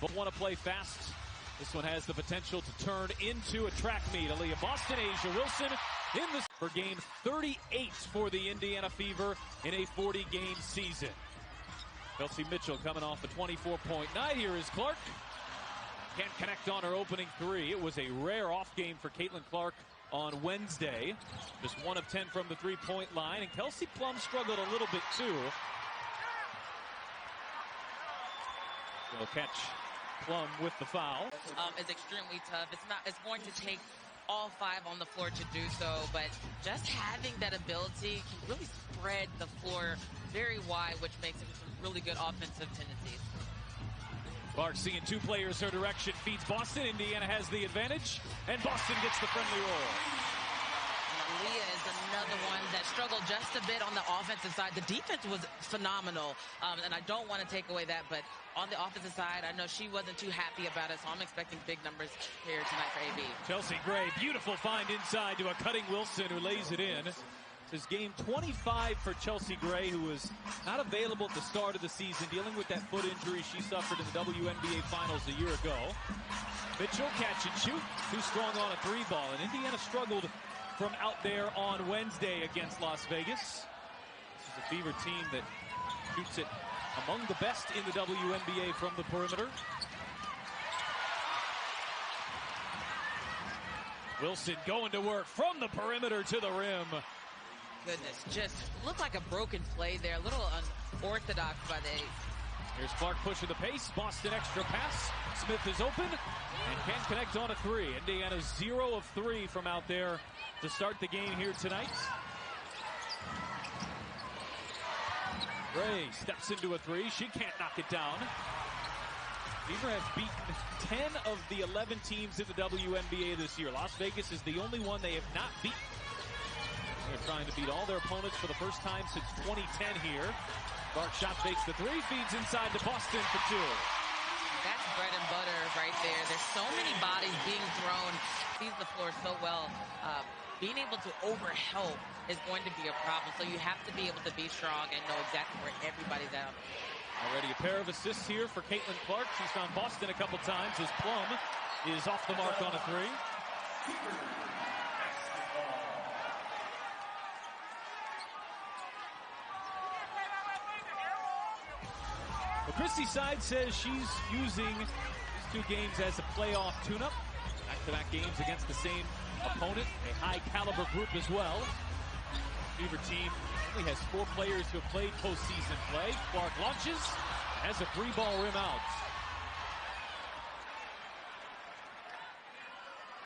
but want to play fast. This one has the potential to turn into a track meet. Aaliyah Boston, Asia Wilson in this for game 38 for the Indiana Fever in a 40-game season. Chelsea Mitchell coming off a 24-point night. Here is Clark. Can't connect on her opening three. It was a rare off game for Caitlin Clark on Wednesday. Just 1 of 10 from the three-point line. And Kelsey Plum struggled a little bit too. She'll catch Plum with the foul. It's extremely tough. It's going to take all 5 on the floor to do so, but just having that ability can really spread the floor very wide, which makes it some really good offensive tendencies. Clark seeing 2 players her direction, feeds Boston. Indiana has the advantage, and Boston gets the friendly roll. Leah is another one that struggled just a bit on the offensive side. The defense was phenomenal, and I don't want to take away that, but on the offensive side, I know she wasn't too happy about it, so I'm expecting big numbers here tonight for AB. Chelsea Gray, beautiful find inside to a cutting Wilson who lays it in. This is game 25 for Chelsea Gray, who was not available at the start of the season, dealing with that foot injury she suffered in the WNBA Finals a year ago. Mitchell catch and shoot, too strong on a 3-ball, and Indiana struggled from out there on Wednesday against Las Vegas. This is a Fever team that shoots it among the best in the WNBA from the perimeter. Wilson going to work from the perimeter to the rim. Goodness, just looked like a broken play there. A little unorthodox by the A's. Here's Clark pushing the pace. Boston extra pass. Smith is open and can't connect on a 3. Indiana 0 of 3 from out there to start the game here tonight. Gray steps into a 3. She can't knock it down. Fever has beaten 10 of the 11 teams in the WNBA this year. Las Vegas is the only one they have not beaten. They're trying to beat all their opponents for the first time since 2010 here. Clark shot fakes the 3, feeds inside to Boston for 2. That's bread and butter right there. There's so many bodies being thrown. Sees the floor so well. Being able to overhelp is going to be a problem. So you have to be able to be strong and know exactly where everybody's at. Already a pair of assists here for Caitlin Clark. She's found Boston a couple times as Plum is off the mark on a 3. Well, Christy Side says she's using these 2 games as a playoff tune-up. Back-to-back games against the same opponent, a high-caliber group as well. Fever team only has 4 players who have played postseason play. Clark launches, has a 3-ball rim out.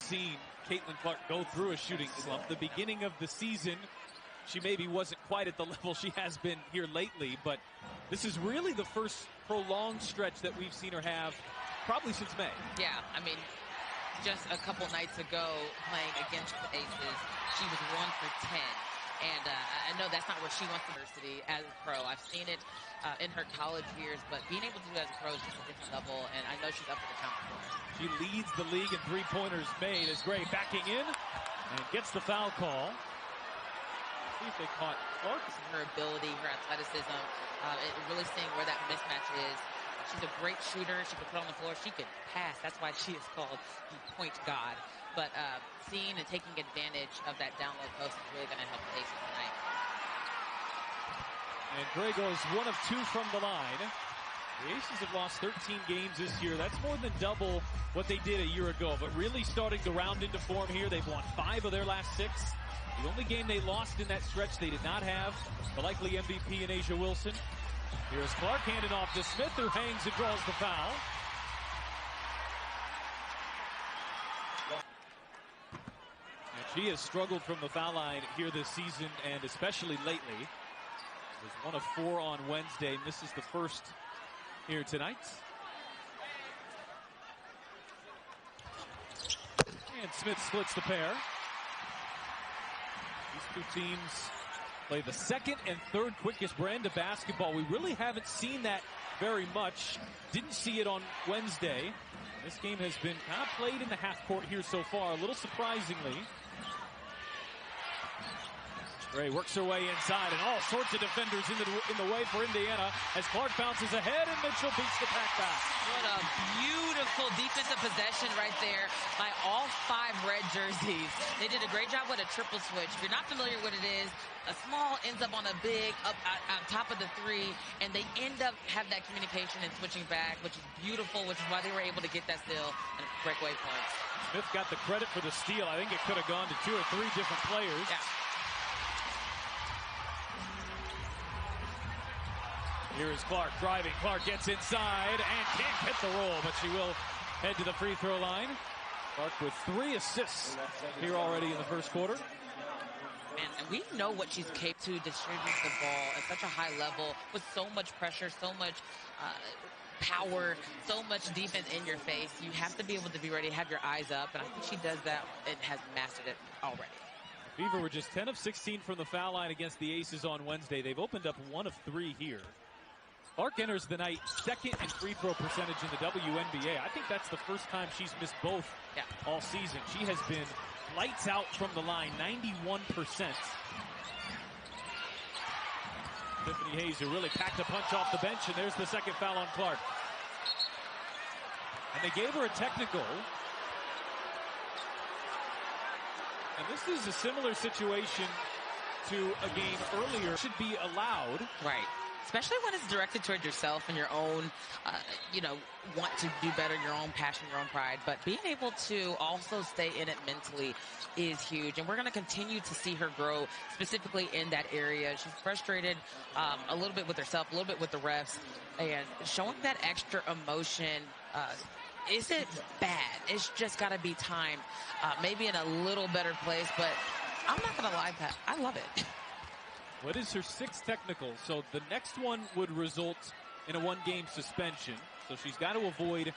Seen Caitlin Clark go through a shooting slump. The beginning of the season, she maybe wasn't quite at the level she has been here lately, but this is really the first prolonged stretch that we've seen her have probably since May. Yeah, I mean, just a couple nights ago playing against the Aces, she was 1 for 10. And I know that's not where she wants to university as a pro. I've seen it in her college years, but being able to do it as a pro is just a different level, and I know she's up for the count for it. She leads the league in 3-pointers made as Gray backing in and gets the foul call. See if they caught Clark. Her ability, her athleticism, really seeing where that mismatch is. She's a great shooter. She can put on the floor. She can pass. That's why she is called the point god. But seeing and taking advantage of that down low post is really going to help the Aces tonight. And Gray goes 1 of 2 from the line. The Aces have lost 13 games this year. That's more than double what they did a year ago. But really starting to round into form here. They've won 5 of their last 6. The only game they lost in that stretch, they did not have the likely MVP in Asia Wilson. Here's Clark handing off to Smith, who hangs and draws the foul. And she has struggled from the foul line here this season, and especially lately. Was 1 of 4 on Wednesday. Misses the first here tonight. And Smith splits the pair. These 2 teams play the second and third quickest brand of basketball. We really haven't seen that very much. Didn't see it on Wednesday. This game has been kind of played in the half court here so far, a little surprisingly. Gray works her way inside, and all sorts of defenders in the way for Indiana as Clark bounces ahead and Mitchell beats the pack back. What a beautiful defensive possession right there by all 5 red jerseys. They did a great job with a triple switch. If you're not familiar with what it is, a small ends up on a big up on top of the 3, and they end up have that communication and switching back, which is beautiful, which is why they were able to get that steal and breakaway points. Smith got the credit for the steal. I think it could have gone to 2 or 3 different players. Yeah. Here is Clark driving. Clark gets inside and can't hit the roll, but she will head to the free throw line. Clark with 3 assists here already in the first quarter. And we know what she's capable to distribute the ball at such a high level with so much pressure, so much power, so much defense in your face. You have to be able to be ready, have your eyes up, and I think she does that and has mastered it already. Fever were just 10 of 16 from the foul line against the Aces on Wednesday. They've opened up 1 of 3 here. Clark enters the night 2nd in free throw percentage in the WNBA. I think that's the first time she's missed both all season. She has been lights out from the line, 91%. Tiffany Hayes, who really packed a punch off the bench, and there's the second foul on Clark. And they gave her a technical. And this is a similar situation to a game earlier. Should be allowed. Right. Especially when it's directed toward yourself and your own, want to do better, your own passion, your own pride. But being able to also stay in it mentally is huge. And we're going to continue to see her grow, specifically in that area. She's frustrated a little bit with herself, a little bit with the refs. And showing that extra emotion isn't bad. It's just got to be timed. Maybe in a little better place. But I'm not going to lie, Pat. I love it. What is her 6th technical? So the next one would result in a 1-game suspension. So she's got to avoid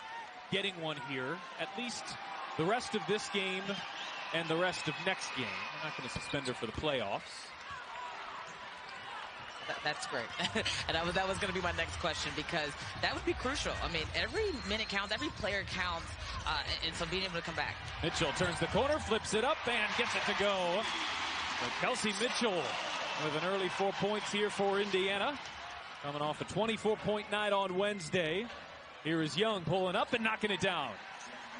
getting one here. At least the rest of this game and the rest of next game. I'm not going to suspend her for the playoffs. That's great. And that was going to be my next question, because that would be crucial. I mean, every minute counts, every player counts, and so being able to come back. Mitchell turns the corner, flips it up, and gets it to go. So Kelsey Mitchell with an early 4 points here for Indiana. Coming off a 24-point night on Wednesday. Here is Young pulling up and knocking it down.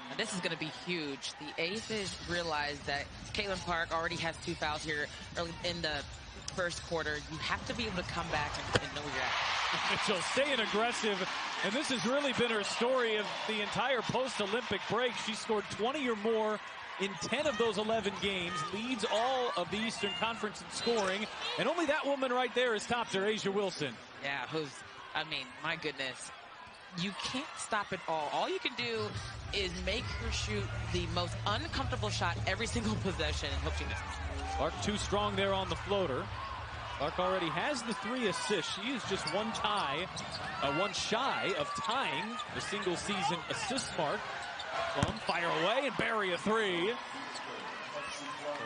And this is going to be huge. The Aces realize that Caitlin Clark already has 2 fouls here early in the first quarter. You have to be able to come back and know where you're at. Mitchell staying aggressive, and this has really been her story of the entire post-Olympic break. She scored 20 or more in 10 of those 11 games, leads all of the Eastern Conference in scoring, and only that woman right there has topped her, A'ja Wilson. Yeah, my goodness. You can't stop it all. All you can do is make her shoot the most uncomfortable shot every single possession and hope she misses. Clark too strong there on the floater. Clark already has the 3 assists. She is just one shy of tying the single season assist mark. Lawm fire away and bury a 3.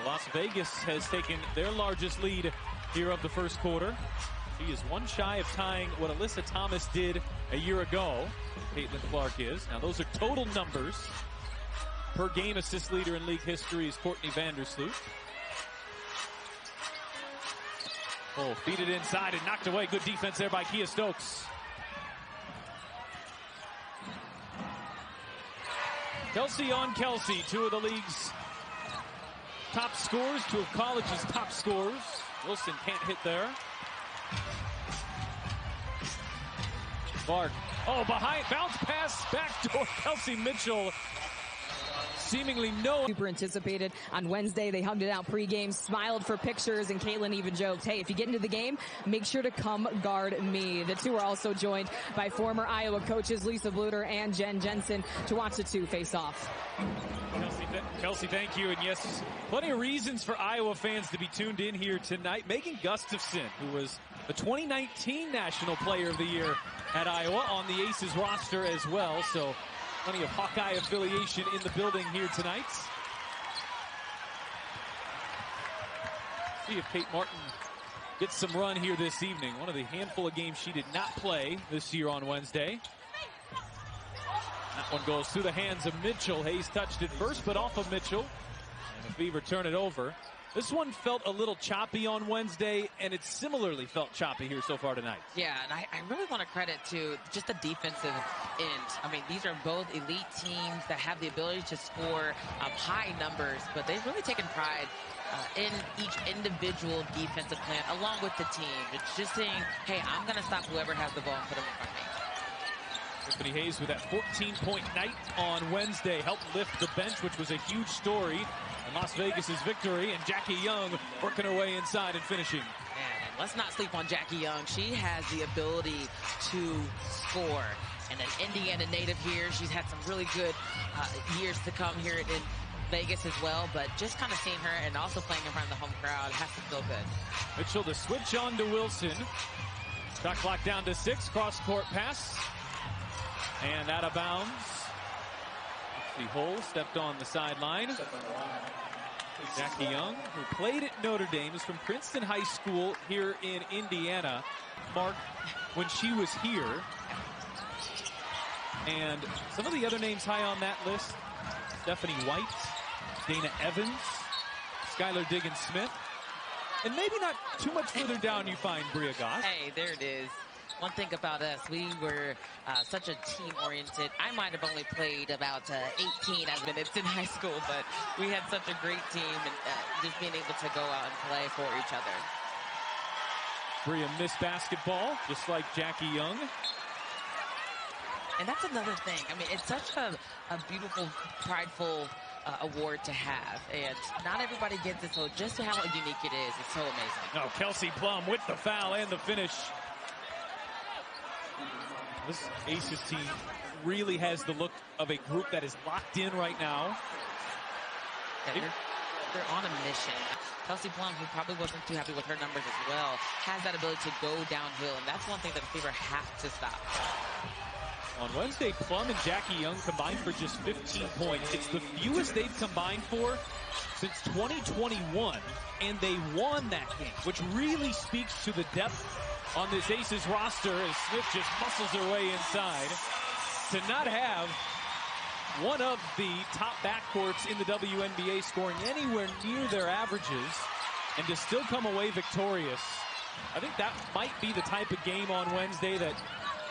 Las Vegas has taken their largest lead here of the first quarter. She is one shy of tying what Alyssa Thomas did a year ago. Caitlin Clark is. Now those are total numbers. Per game assist leader in league history is Courtney Vandersloot. Oh, feed it inside and knocked away. Good defense there by Kia Stokes. Kelsey on Kelsey, 2 of the league's top scorers, 2 of college's top scorers. Wilson can't hit there. Clark, behind, bounce pass, backdoor, Kelsey Mitchell. Seemingly super anticipated on Wednesday. They hugged it out pregame, smiled for pictures, and Caitlin even joked, hey, if you get into the game, make sure to come guard me. The 2 are also joined by former Iowa coaches Lisa Bluter and Jen Jensen to watch the 2 face off. Kelsey, thank you. And yes, plenty of reasons for Iowa fans to be tuned in here tonight. Megan Gustafson, who was the 2019 National Player of the Year at Iowa, on the Aces roster as well. So plenty of Hawkeye affiliation in the building here tonight. See if Kate Martin gets some run here this evening. One of the handful of games she did not play this year on Wednesday. That one goes through the hands of Mitchell. Hayes touched it first, but off of Mitchell. And the Fever turn it over. This one felt a little choppy on Wednesday, and it similarly felt choppy here so far tonight. Yeah, and I really want to credit to just the defensive end. I mean, these are both elite teams that have the ability to score high numbers, but they've really taken pride in each individual defensive plan along with the team. It's just saying, hey, I'm going to stop whoever has the ball and put them in front of me. Tiffany Hayes with that 14-point night on Wednesday helped lift the bench, which was a huge story in Las Vegas's victory, and Jackie Young working her way inside and finishing. And let's not sleep on Jackie Young. She has the ability to score. And an Indiana native here. She's had some really good years to come here in Vegas as well, but just kind of seeing her and also playing in front of the home crowd has to feel good. Mitchell to switch on to Wilson. Shot clock down to 6. Cross-court pass. And out of bounds. The hole stepped on the sideline. Jackie Young, who played at Notre Dame, is from Princeton High School here in Indiana. Mark, when she was here. And some of the other names high on that list: Stephanie White, Dana Evans, Skylar Diggins-Smith. And maybe not too much further down you find Bria Goss. Hey, there it is. One thing about us, we were such a team-oriented. I might have only played about 18 minutes in high school, but we had such a great team, and just being able to go out and play for each other. Bria missed basketball, just like Jackie Young. And that's another thing. I mean, it's such a beautiful, prideful award to have, and not everybody gets it, so just how unique it is, it's so amazing. Now Kelsey Plum with the foul and the finish. This Aces team really has the look of a group that is locked in right now. Yeah, they're on a mission. Kelsey Plum, who probably wasn't too happy with her numbers as well, has that ability to go downhill, and that's one thing that the Fever have to stop. On Wednesday, Plum and Jackie Young combined for just 15 points. It's the fewest they've combined for since 2021, and they won that game, which really speaks to the depth on this Aces roster as Smith just muscles her way inside. To not have one of the top backcourts in the WNBA scoring anywhere near their averages and to still come away victorious, I think that might be the type of game on Wednesday that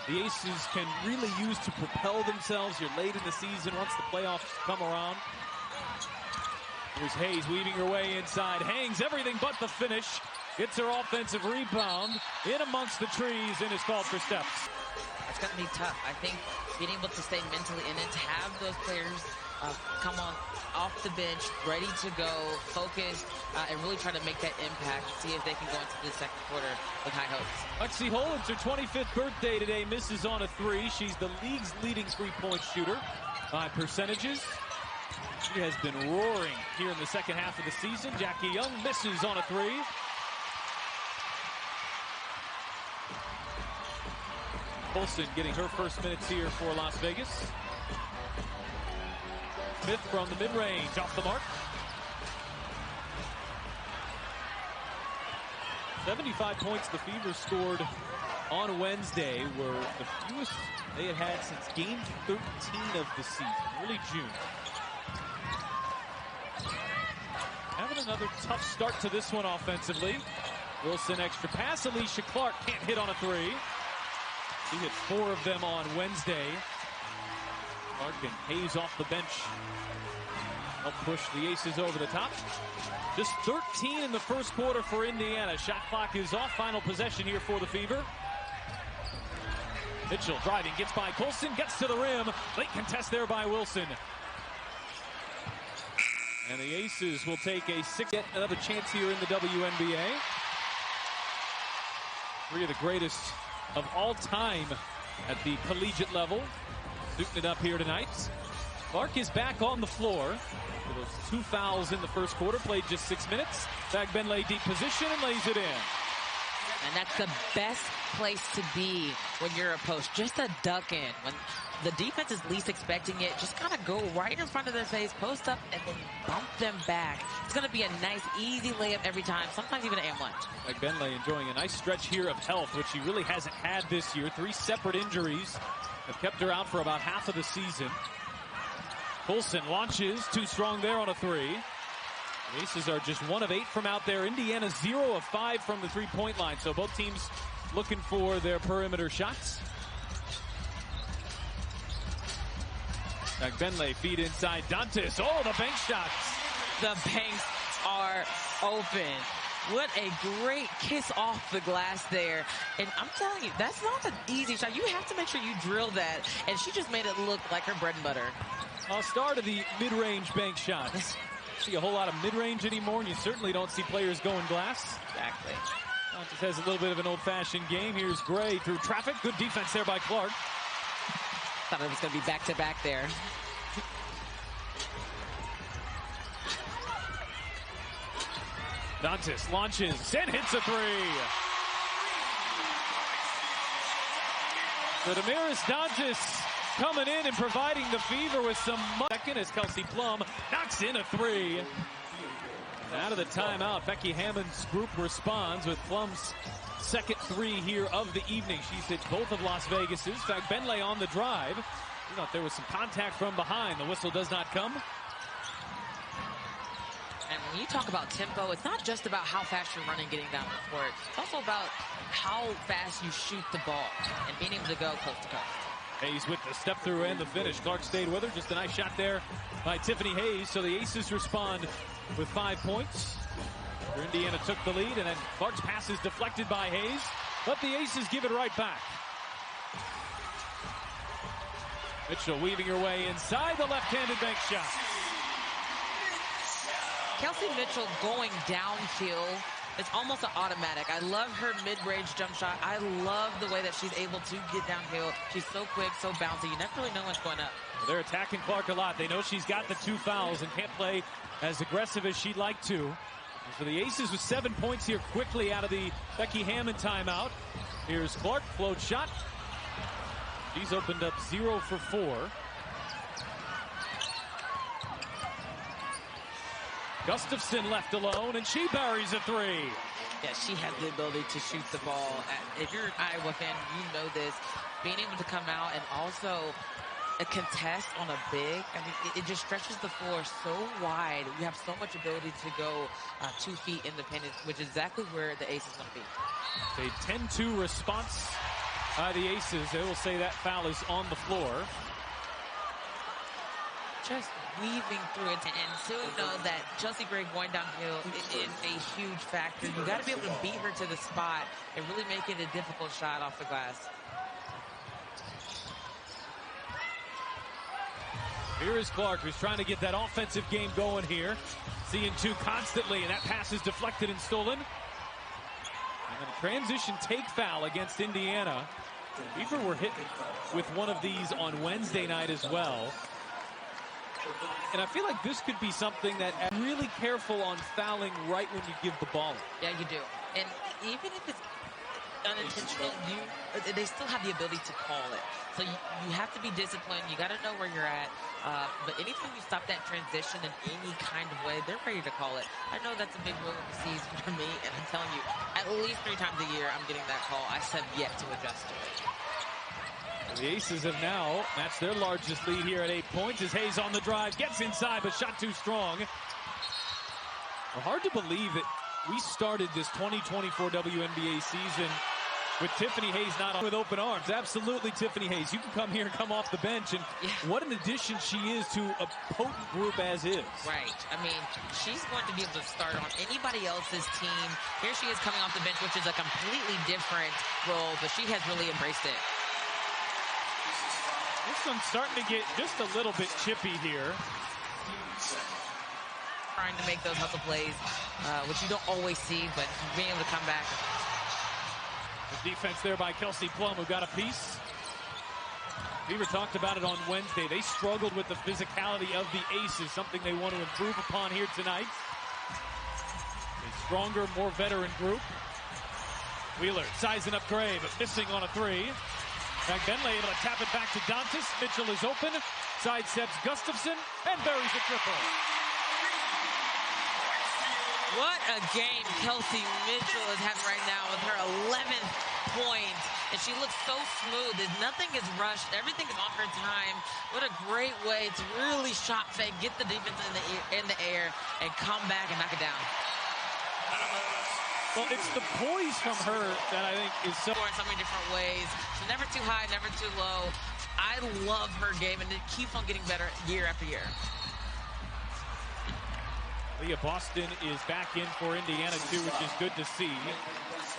the Aces can really use to propel themselves here late in the season once the playoffs come around. Here's Hayes weaving her way inside. Hangs everything but the finish. Gets her offensive rebound in amongst the trees and is called for steps. It's going to be tough. I think being able to stay mentally in it, to have those players come on off the bench, ready to go, focused, and really try to make that impact, see if they can go into the second quarter with high hopes. Lexi Hull, it's her 25th birthday today, misses on a 3. She's the league's leading three-point shooter by percentages. She has been roaring here in the second half of the season. Jackie Young misses on a 3. Colson getting her first minutes here for Las Vegas. Smith from the mid-range, off the mark. 75 points the Fever scored on Wednesday were the fewest they had had since game 13 of the season, early June. Having another tough start to this one offensively. Wilson extra pass. Alicia Clark can't hit on a 3. She hit 4 of them on Wednesday. Clark and Hayes off the bench help push the Aces over the top. Just 13 in the first quarter for Indiana. Shot clock is off. Final possession here for the Fever. Mitchell driving, gets by Colson, gets to the rim. Late contest there by Wilson. And the Aces will take a 6. Get another chance here in the WNBA. 3 of the greatest of all time at the collegiate level. Suiting it up here tonight. Clark is back on the floor. For those 2 fouls in the first quarter, played just 6 minutes. Bagbenlay deep position and lays it in. And that's the best place to be when you're a post. Just a duck in. When the defense is least expecting it, just kind of go right in front of their face, post up, and then bump them back. It's going to be a nice, easy layup every time, sometimes even an and 1. Bagbenlay enjoying a nice stretch here of health, which she really hasn't had this year. 3 separate injuries have kept her out for about half of the season. Colson launches, too strong there on a 3. Aces are just 1 of 8 from out there. Indiana 0 of 5 from the three-point line. So both teams looking for their perimeter shots. Benley feed inside Dantas. Oh, the bank shots. The banks are open. What a great kiss off the glass there. And I'm telling you, that's not an easy shot. You have to make sure you drill that. And she just made it look like her bread and butter. I'll start of the mid-range bank shots. See a whole lot of mid-range anymore, and you certainly don't see players going glass. Exactly. Just has a little bit of an old-fashioned game. Here's Gray through traffic. Good defense there by Clark. Thought it was going to be back-to-back there. Dantas launches and hits a three. So Damaris Dantas coming in and providing the fever with some second as Kelsey Plum knocks in a three. And out of the timeout, Becky Hammond's group responds with Plum's second three here of the evening. She's hit both of Las Vegas's. In fact, Benley on the drive. You thought there was some contact from behind. The whistle does not come. And when you talk about tempo, it's not just about how fast you're running getting down the court. It's also about how fast you shoot the ball and being able to go coast to coast. Hayes with the step through and the finish. Clark stayed with her. Just a nice shot there by Tiffany Hayes. So the Aces respond with 5 points. Indiana took the lead, and then Clark's pass is deflected by Hayes. But the Aces give it right back. Mitchell weaving her way inside the left-handed bank shot. Kelsey Mitchell going downhill. It's almost an automatic. I love her mid-range jump shot. I love the way that she's able to get downhill. She's so quick, so bouncy. You never really know what's going up. Well, they're attacking Clark a lot. They know she's got the 2 fouls and can't play as aggressive as she'd like to. And for the Aces with 7 points here quickly out of the Becky Hammond timeout. Here's Clark, float shot. She's opened up 0 for 4. Gustafson left alone, and she buries a three. Yeah, she has the ability to shoot the ball. If you're an Iowa fan, you know this. Being able to come out and also a contest on a big, I mean, it just stretches the floor so wide. You have so much ability to go 2 feet independent, which is exactly where the Aces want to be. A 10-2 response by the Aces. They will say that foul is on the floor. Just weaving through it, and so you know that Chelsea Gray going downhill is a huge factor. You got to be able to beat her to the spot and really make it a difficult shot off the glass. Here is Clark, who's trying to get that offensive game going here. Seeing 2 constantly, and that pass is deflected and stolen. And then a transition take foul against Indiana. Weaver were hit with one of these on Wednesday night as well. And I feel like this could be something that really careful on fouling right when you give the ball. Yeah, you do. And even if it's unintentional, they still have the ability to call it. So you have to be disciplined. You got to know where you're at. But anytime you stop that transition in any kind of way, they're ready to call it. I know that's a big rule of the season for me, and I'm telling you, at least 3 times a year, I'm getting that call. I have yet to adjust to it. The Aces have now matched their largest lead here at 8 points as Hayes on the drive, gets inside, but shot too strong. Well, hard to believe that we started this 2024 WNBA season with Tiffany Hayes not on with open arms. Absolutely, Tiffany Hayes. You can come here and come off the bench, and what an addition she is to a potent group as is. Right. I mean, she's going to be able to start on anybody else's team. Here she is coming off the bench, which is a completely different role, but she has really embraced it. This one's starting to get just a little bit chippy here. Trying to make those hustle plays, which you don't always see, but being able to come back. The defense there by Kelsey Plum, who got a piece. Beaver talked about it on Wednesday. They struggled with the physicality of the Aces, something they want to improve upon here tonight. A stronger, more veteran group. Wheeler sizing up Gray, but missing on a three. Benley able to tap it back to Dantas. Mitchell is open, sidesteps Gustafson, and buries a triple. What a game Kelsey Mitchell is having right now with her 11th point, and she looks so smooth. Nothing is rushed. Everything is on her time. What a great way to really shot fake, get the defense in the air, and come back and knock it down. Well, it's the poise from her that I think is so... In so many different ways. She's never too high, never too low. I love her game, and it keeps on getting better year after year. Leah Boston is back in for Indiana, too, which is good to see.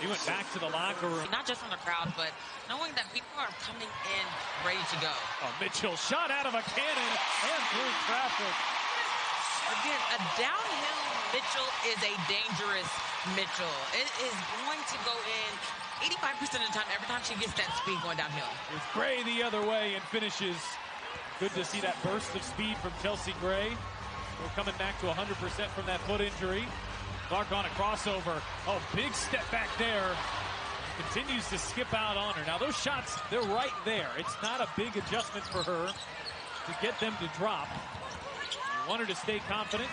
He went back to the locker room. Not just from the crowd, but knowing that people are coming in ready to go. Oh, Mitchell shot out of a cannon and through traffic. Again, a downhill Mitchell is a dangerous Mitchell. It is going to go in 85% of the time, every time she gets that speed going downhill. It's Gray the other way and finishes. Good to see that burst of speed from Chelsea Gray. We're coming back to 100% from that foot injury. Clark on a crossover. Oh, big step back there. Continues to skip out on her. Now, those shots, they're right there. It's not a big adjustment for her to get them to drop. You want her to stay confident.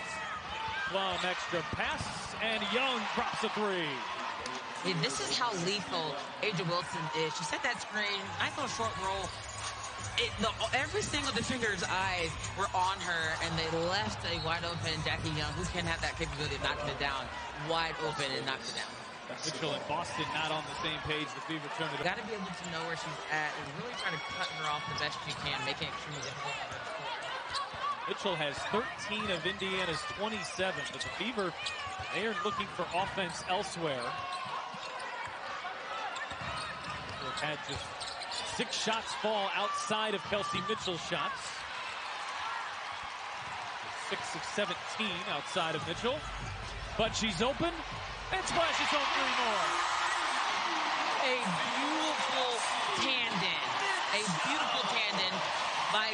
Lawm extra pass, and Young drops a three. Yeah, this is how lethal A'ja Wilson is. She set that screen, nice little short roll. Every single defender's eyes were on her, and they left a wide open Jackie Young, who can have that capability of knocking it down, wide open and knock it down. Mitchell and Boston not on the same page. The Fever turn it. Got to be able to know where she's at and really try to cut her off the best she can, making it extremely difficult for her to score. Mitchell has 13 of Indiana's 27, but the Fever, they are looking for offense elsewhere. They've had just 6 shots fall outside of Kelsey Mitchell's shots. 6 of 17 outside of Mitchell. But she's open and splashes home 3 more. A beautiful tandem. A beautiful tandem by...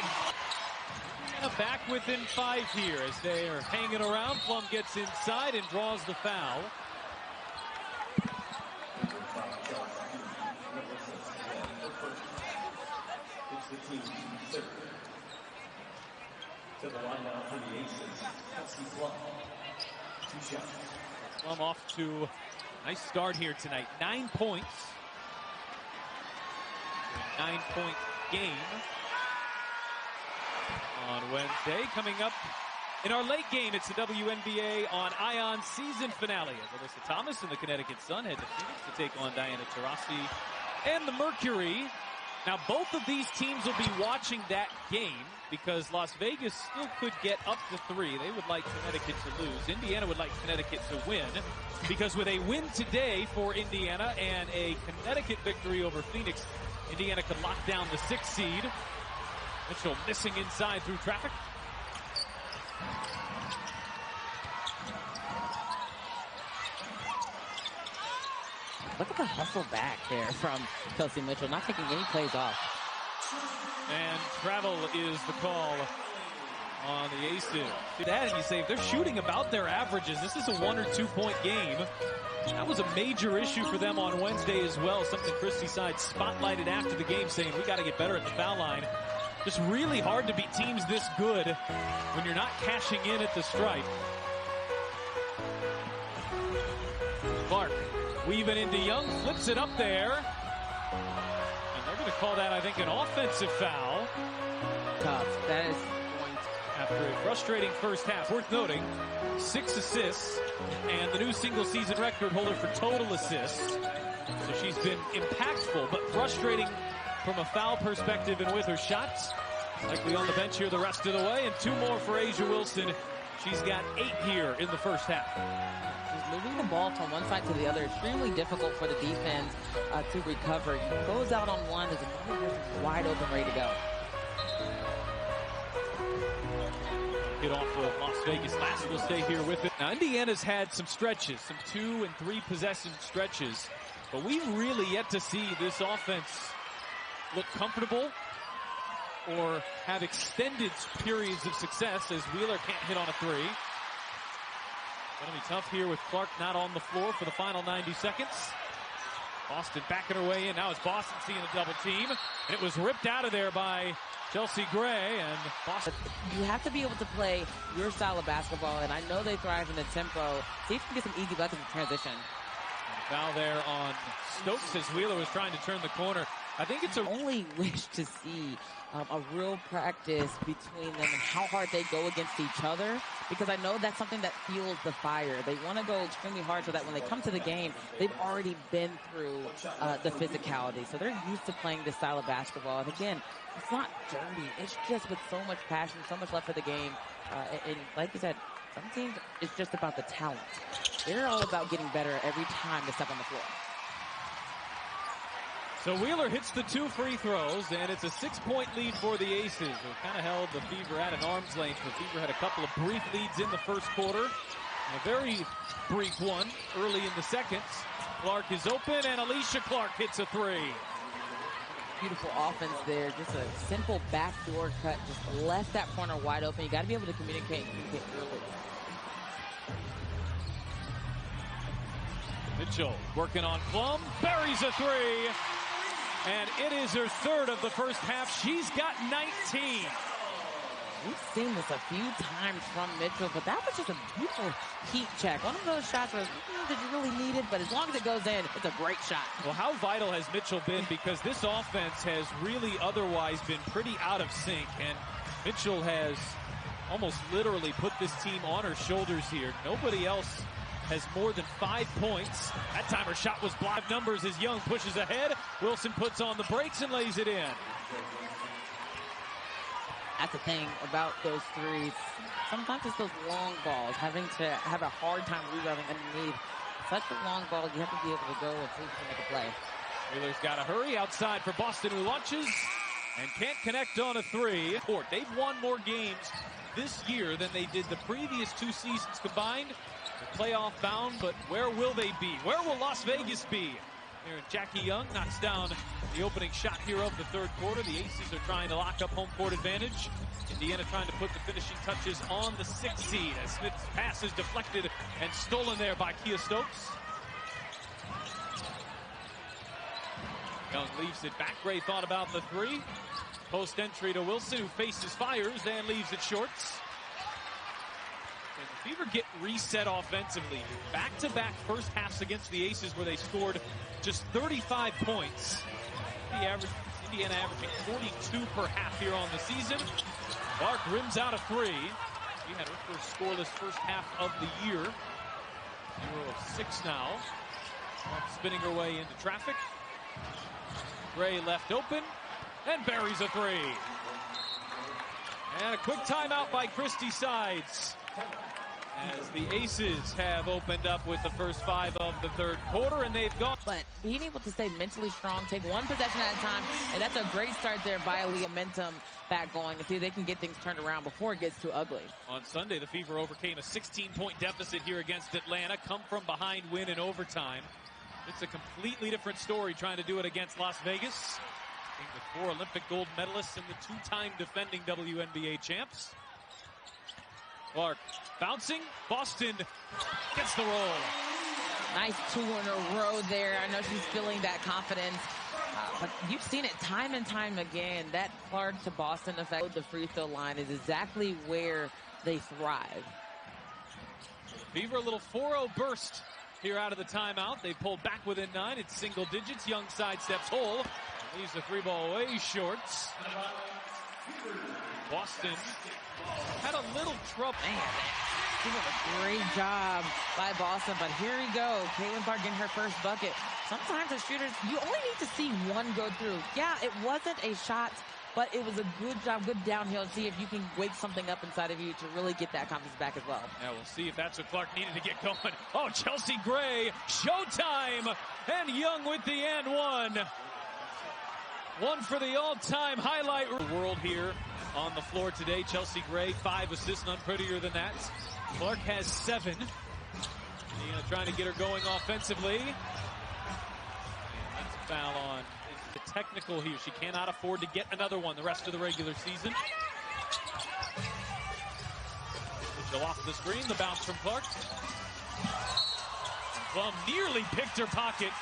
Back within 5 here as they are hanging around. Plum gets inside and draws the foul. Plum off to a nice start here tonight. 9 points. 9-point game on Wednesday. Coming up in our late game, it's the WNBA on Ion season finale. Alyssa Thomas and the Connecticut Sun head to Phoenix to take on Diana Taurasi and the Mercury. Now, both of these teams will be watching that game because Las Vegas still could get up to 3. They would like Connecticut to lose. Indiana would like Connecticut to win because with a win today for Indiana and a Connecticut victory over Phoenix, Indiana could lock down the 6th seed. Mitchell missing inside through traffic. Look at the hustle back there from Kelsey Mitchell, not taking any plays off. And travel is the call on the Aces. That, and you say, if they're shooting about their averages, this is a 1 or 2 point game. That was a major issue for them on Wednesday as well. Something Christy Side spotlighted after the game, saying we got to get better at the foul line. Just really hard to beat teams this good when you're not cashing in at the stripe. Clark weaving into Young, flips it up there. And they're going to call that, I think, an offensive foul. Tough. That is going to... After a frustrating first half. Worth noting, 6 assists and the new single-season record holder for total assists. So she's been impactful, but frustrating from a foul perspective and with her shots. Likely on the bench here the rest of the way. And 2 more for A'ja Wilson. She's got 8 here in the first half. She's moving the ball from one side to the other. Extremely difficult for the defense to recover. He goes out on one. There's another person wide open, ready to go. Get off of Las Vegas last. We'll stay here with it. Now, Indiana's had some stretches, some 2 and 3 possession stretches. But we've really yet to see this offense look comfortable or have extended periods of success as Wheeler can't hit on a 3. Gonna be tough here with Clark not on the floor for the final 90 seconds. Boston backing her way in. Now it's Boston seeing a double team. And it was ripped out of there by Chelsea Gray, and Boston. You have to be able to play your style of basketball, and I know they thrive in the tempo. See if you can get some easy buckets in transition. Foul there on Stokes as Wheeler was trying to turn the corner. I think it's only wish to see a real practice between them and how hard they go against each other, because I know that's something that fuels the fire. They want to go extremely hard so that when they come to the game, they've already been through the physicality. So they're used to playing this style of basketball. And again, it's not dirty. It's just with so much passion, so much love for the game. And like you said, some teams, it's just about the talent. They're all about getting better every time they step on the floor. So Wheeler hits the 2 free throws, and it's a 6-point lead for the Aces, who kind of held the Fever at an arm's length. The Fever had a couple of brief leads in the first quarter, and a very brief one early in the second. Clark is open, and Alicia Clark hits a 3. Beautiful offense there. Just a simple backdoor cut. Just left that corner wide open. You got to be able to communicate early. Mitchell working on Plum, buries a 3, and it is her third of the first half. She's got 19. We've seen this a few times from Mitchell, but that was just a beautiful heat check. One of those shots where did you really need it, but as long as it goes in, it's a great shot. Well, how vital has Mitchell been? Because this offense has really otherwise been pretty out of sync, and Mitchell has almost literally put this team on her shoulders here. Nobody else has more than 5 points. That time her shot was blocked. Numbers as Young pushes ahead. Wilson puts on the brakes and lays it in. That's the thing about those threes. Sometimes it's those long balls, having to have a hard time rebounding underneath. Such a long ball, you have to be able to go and see if you can make a play. Wheeler's got to hurry outside for Boston, who launches and can't connect on a 3. They've won more games this year than they did the previous 2 seasons combined. They're playoff bound, but where will they be? Where will Las Vegas be? Here, Jackie Young knocks down the opening shot here of the third quarter. The Aces are trying to lock up home court advantage. Indiana trying to put the finishing touches on the 6th seed as Smith's pass is deflected and stolen there by Kia Stokes. Young leaves it back. Gray thought about the 3. Post entry to Wilson, who faces fires and leaves it shorts. And the Fever get reset offensively. Back-to-back first halves against the Aces where they scored just 35 points. Indiana averaging 42 per half here on the season. Clark rims out a 3. She had her first scoreless first half of the year. 0 of 6 now. Clark spinning her way into traffic. Gray left open and buries a 3. And a quick timeout by Christy Sides, as the Aces have opened up with the first 5 of the third quarter, and they've gone. But being able to stay mentally strong, take one possession at a time, and that's a great start there by Aaliyah. Momentum back going and see if they can get things turned around before it gets too ugly. On Sunday, the Fever overcame a 16-point deficit here against Atlanta, come from behind win in overtime. It's a completely different story trying to do it against Las Vegas. With 4 Olympic gold medalists and the 2-time defending WNBA champs. Clark bouncing. Boston gets the roll. Nice 2 in a row there. I know she's feeling that confidence. But you've seen it time and time again. That Clark to Boston effect, the free throw line is exactly where they thrive. Fever a little 4-0 burst here out of the timeout. They pulled back within 9. It's single digits. Young sidesteps hole. Leaves the 3-ball away shorts. Boston had a little trouble. Man, doing a great job by Boston, but here we go. Caitlin Clark getting her first bucket. Sometimes as shooters, you only need to see one go through. Yeah, it wasn't a shot, but it was a good job, good downhill. See if you can wake something up inside of you to really get that confidence back as well. Yeah, we'll see if that's what Clark needed to get going. Oh, Chelsea Gray, showtime, and Young with the and one. One for the all-time highlight world here on the floor today. Chelsea Gray, 5 assists, none prettier than that. Clark has 7. Trying to get her going offensively. And that's a foul on the technical here. She cannot afford to get another one the rest of the regular season. Mitchell off the screen, the bounce from Clark. Plum nearly picked her pocket.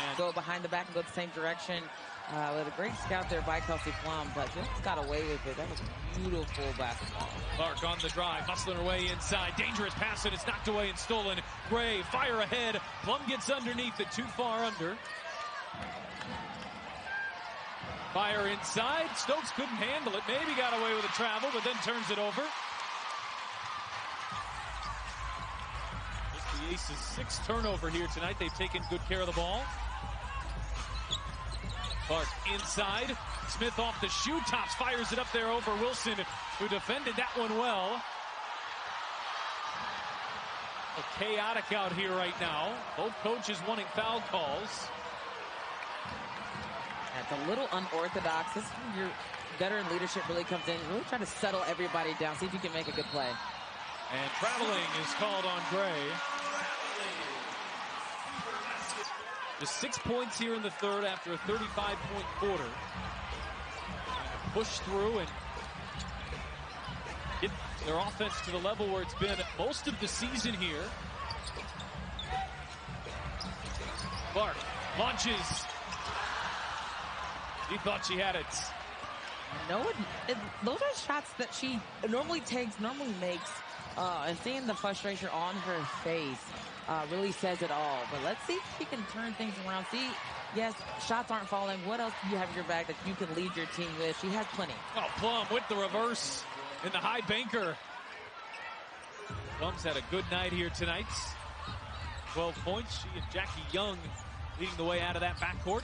And go behind the back and go the same direction. With a great scout there by Kelsey Plum, but just got away with it. That was beautiful basketball. Clark on the drive, muscling her way inside. Dangerous pass, and it's knocked away and stolen. Gray, fire ahead. Plum gets underneath it, too far under. Fire inside. Stokes couldn't handle it. Maybe got away with a travel, but then turns it over. Just the Aces' 6th turnover here tonight. They've taken good care of the ball. Clark inside. Smith off the shoe tops, fires it up there over Wilson, who defended that one well. Chaotic out here right now. Both coaches wanting foul calls. That's a little unorthodox. This is where your veteran leadership really comes in. Really try to settle everybody down. See if you can make a good play. And traveling is called on Gray. Just 6 points here in the third after a 35-point quarter. Push through and get their offense to the level where it's been most of the season here. Clark launches. He thought she had it. No, those are shots that she normally takes, normally makes. And seeing the frustration on her face really says it all. But let's see if she can turn things around. See, yes, shots aren't falling. What else do you have in your bag that you can lead your team with? She has plenty. Oh, Plum with the reverse in the high banker. Plum's had a good night here tonight. 12 points. She and Jackie Young leading the way out of that backcourt.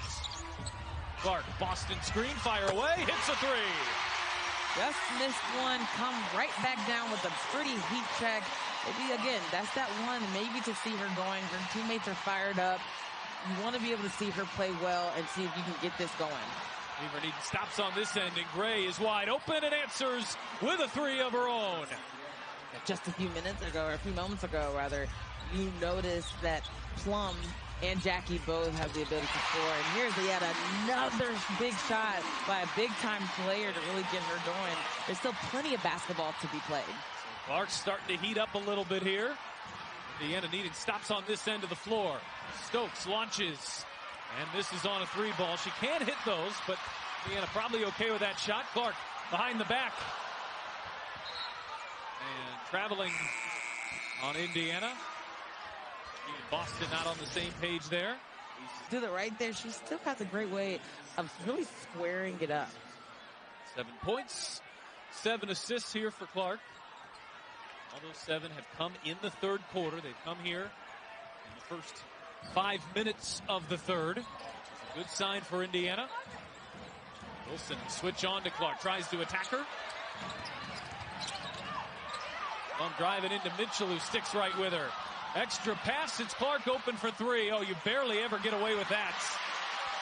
Clark, Boston screen, fire away, hits a three. Just missed one, come right back down with a pretty heat check. Maybe, again, that's that one, maybe to see her going. Her teammates are fired up. You want to be able to see her play well and see if you can get this going. Weaver needing stops on this end, and Gray is wide open and answers with a three of her own. Just a few minutes ago, or a few moments ago, rather, you noticed that Plum and Jackie both have the ability to score. And here's yet another big shot by a big-time player to really get her going. There's still plenty of basketball to be played. Clark's starting to heat up a little bit here. Indiana needing stops on this end of the floor. Stokes launches, and this is on a three ball. She can hit those, but Indiana probably okay with that shot. Clark behind the back. And traveling on Indiana. She and Boston not on the same page there. Do the right there. She still has a great way of really squaring it up. 7 points, 7 assists here for Clark. All those 7 have come in the third quarter. They've come here in the first 5 minutes of the third. Which is a good sign for Indiana. Wilson switch on to Clark, tries to attack her. Plum driving into Mitchell, who sticks right with her. Extra pass, it's Clark open for three. Oh, you barely ever get away with that.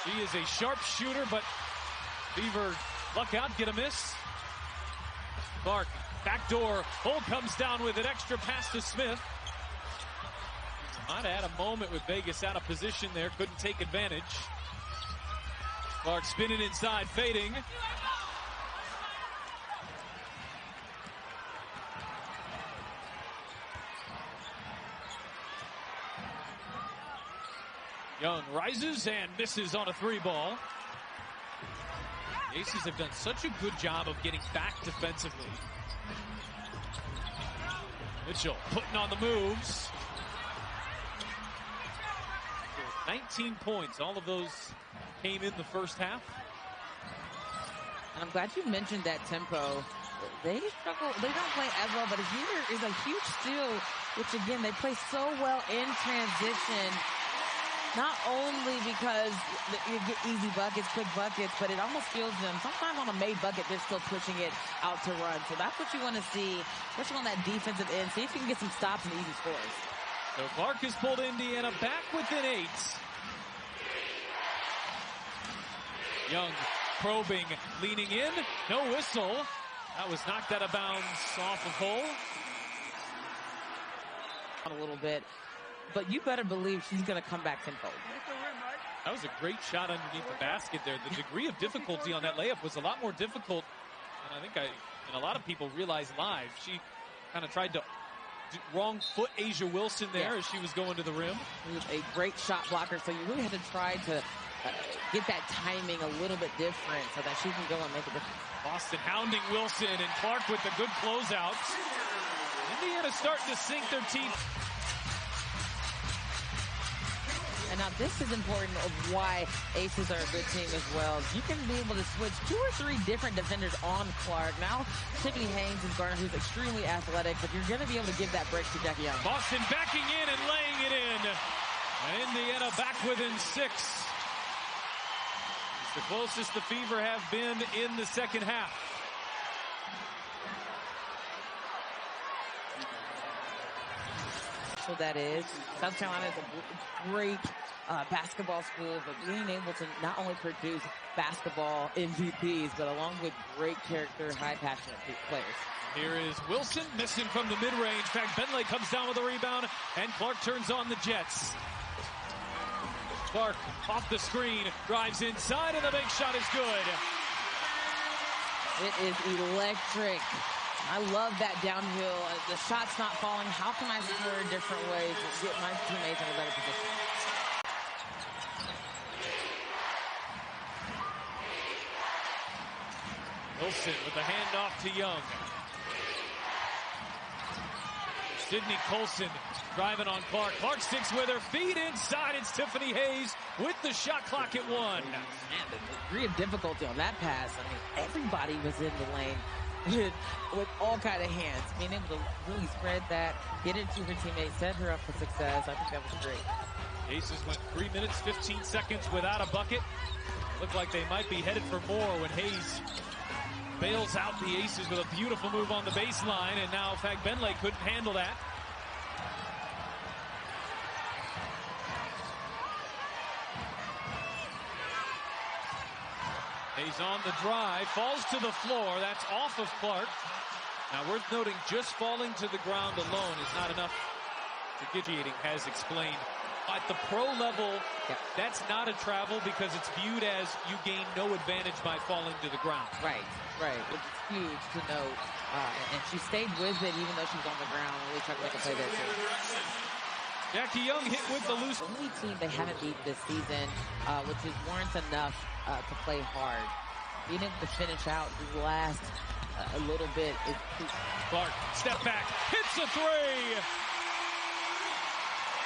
She is a sharp shooter, but Beaver luck out, get a miss. Clark, backdoor, Hull comes down with it. Extra pass to Smith. Might have had a moment with Vegas out of position there, couldn't take advantage. Clark spinning inside, fading. Young rises and misses on a three ball. The Aces have done such a good job of getting back defensively. Mitchell putting on the moves. 19 points. All of those came in the first half. And I'm glad you mentioned that tempo. They struggle. They don't play as well, but here is a huge steal, which again, they play so well in transition. Not only because you get easy buckets, quick buckets, but it almost feels them. Sometimes on a made bucket, they're still pushing it out to run. So that's what you want to see, especially on that defensive end. See if you can get some stops and easy scores. So Clark has pulled Indiana back within 8. Young probing, leaning in. No whistle. That was knocked out of bounds off of Hull. A little bit. But you better believe she's going to come back tenfold. That was a great shot underneath the basket there. The degree of difficulty on that layup was a lot more difficult than I think and a lot of people realized live. She kind of tried to wrong foot Asia Wilson there as she was going to the rim. It was a great shot blocker, so you really had to try to get that timing a little bit different so that she can go and make a difference. Boston hounding Wilson, and Clark with the good closeout. Indiana starting to sink their teeth. And now this is important of why Aces are a good team as well. You can be able to switch 2 or 3 different defenders on Clark. Now Tiffany Haynes is guarding, who's extremely athletic, but you're going to be able to give that break to Jackie Young. Boston backing in and laying it in. And Indiana back within 6. It's the closest the Fever have been in the second half. So that is, South Carolina is a great basketball school, but being able to not only produce basketball MVPs, but along with great character, high passionate players. Here is Wilson missing from the mid-range. In fact, Bentley comes down with a rebound, and Clark turns on the Jets. Clark off the screen, drives inside, and the big shot is good. It is electric. I love that downhill. The shot's not falling. How can I score in different ways and get my teammates in a better position? Wilson with the handoff to Young. Sydney Colson driving on Clark. Clark sticks with her. Feed inside. It's Tiffany Hayes with the shot clock at 1. Man, the degree of difficulty on that pass. I mean, everybody was in the lane with all kind of hands. Being able to really spread that, get it to her teammates, set her up for success. I think that was great. Aces went 3 minutes, 15 seconds without a bucket. Looked like they might be headed for more when Hayes bails out the Aces with a beautiful move on the baseline, and now, in fact, Bentley couldn't handle that. Hayes on the drive, falls to the floor. That's off of Clark. Now, worth noting, just falling to the ground alone is not enough. The Gidgeating has explained. At the pro level, that's not a travel because it's viewed as you gain no advantage by falling to the ground. Right, which is huge to note. And she stayed with it even though she was on the ground. Really tried to make a play there, too. Jackie Young hit with the loose. The only team they haven't beat this season, which is warrants enough to play hard. Being able to finish out the last a little bit. Clark, step back, hits a 3.